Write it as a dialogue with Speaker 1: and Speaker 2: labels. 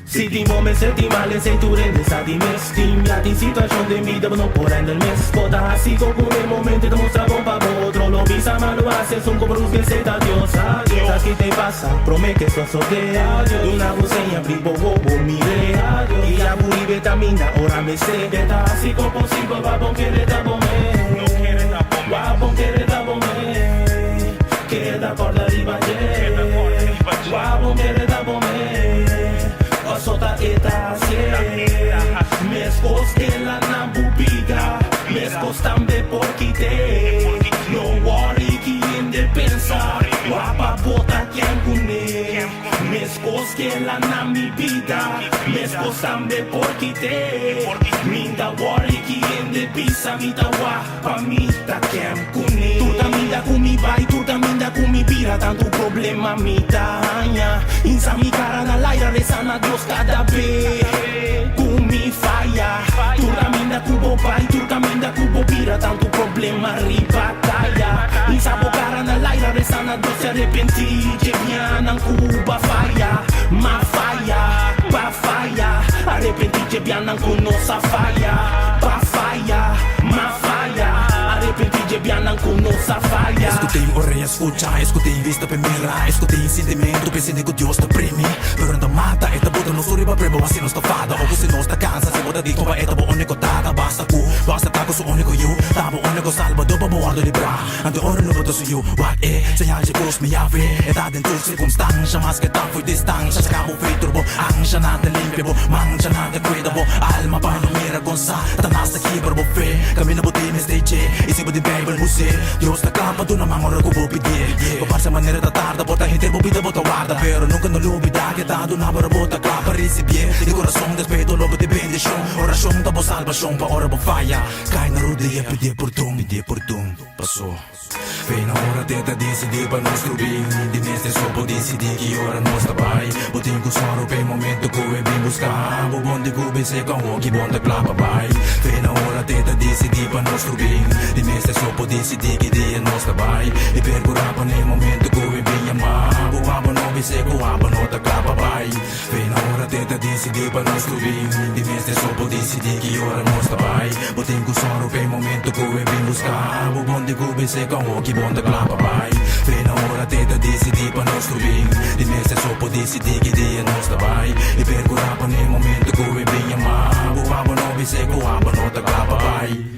Speaker 1: Si ti muoves, senti male, sei tu rende sa di me. Stimmiati in situazione di vita per non può rendere il mes. Vota así con un momento te muestra con pa' otro. Lo visa, ma lo haces, son como luz que se da Dios. Adiós, aquí te pasa, promete que sos de adiós. Y una buceña, privo, bobo, mire. Y la buri vitamina, ora me sé. Está así como posible, va a que le da por me. Va a que le da por me. Queda por la riba, va a que le da por me. Sota eta se Meskos que la nambubiga Meskos tambe porkite No worry ki indepensa Wapa bota quien kune Meskos que la namibida Meskos tambe porkite Minda worry ki indepisa Mita wapa mita quien kune Tu tamida kumi bai, tu tamida kumi bira Tanto problema mita hanya Insa mi cara na laira rezana Dios cada vez Kumi falla Tu caminda kubo pai, tu caminda kubo bira Tanto problema ribataya Insa bo cara na laira rezana Dios se arrepenti Jebiana kuba falla Ma falla, pa falla Arrepenti jebiana kunosa falla Pa falla, ma falla Arrepenti jebiana kunosa falla
Speaker 2: Escutei orelha escucha, escutei vista pra mirar Escutei sentimento, pensei que Deus te premi Pero não mata, eta bota no suri pa prebo Assim não está fada, ou você não está cansa Se bota dito pa eta bo único tata Basta ku, basta taco su único you Tabo único salvador pa bordo libra Ante oro no boto su you What senyal de cruz me llave Eta dentro circunstância Mas que tal foi distância Scabo feito turbo Ansia nada limpe bo Mancha nada cuida bo Alma pa no mira gonça Tanas aqui por bo fe Camina bo times DJ Isi bo di Bible muse Dios ta capa tu namang ora ko bo pedir Papar sa maneira da tarda Bota hiter bo pida bota guarda Pero nunca no lubida Que tá do na bora bota capa recibir De coração despeito logo de bendição Oração da bo salvação Pa ora bo falha Cai na rodeia pedir por tum Passou Vem na hora tenta decidir para nós bem De neste só pode decidir que hora nós tá vai Botem com soro bem momento que eu vim buscar O bom de gube se com o que bom da clapa vai Vem na hora tenta decidir para nós bem De neste só pode decidir que dia nós tá vai E percurar para nem momento que eu vim amar O aba não vi se com o aba não da clapa vai Vem na hora tenta decidir para nós bem De neste só pode decidir que hora nós tá vai Botem com soro bem momento que eu vim buscar O bom de gube se com o que bom da clapa vai Vem na hora tenta decidir para nós bem De neste só pode decidir que dia nós tá vai E percurar para nem momento que eu vim amar O aba não vi se com o aba não da clapa vai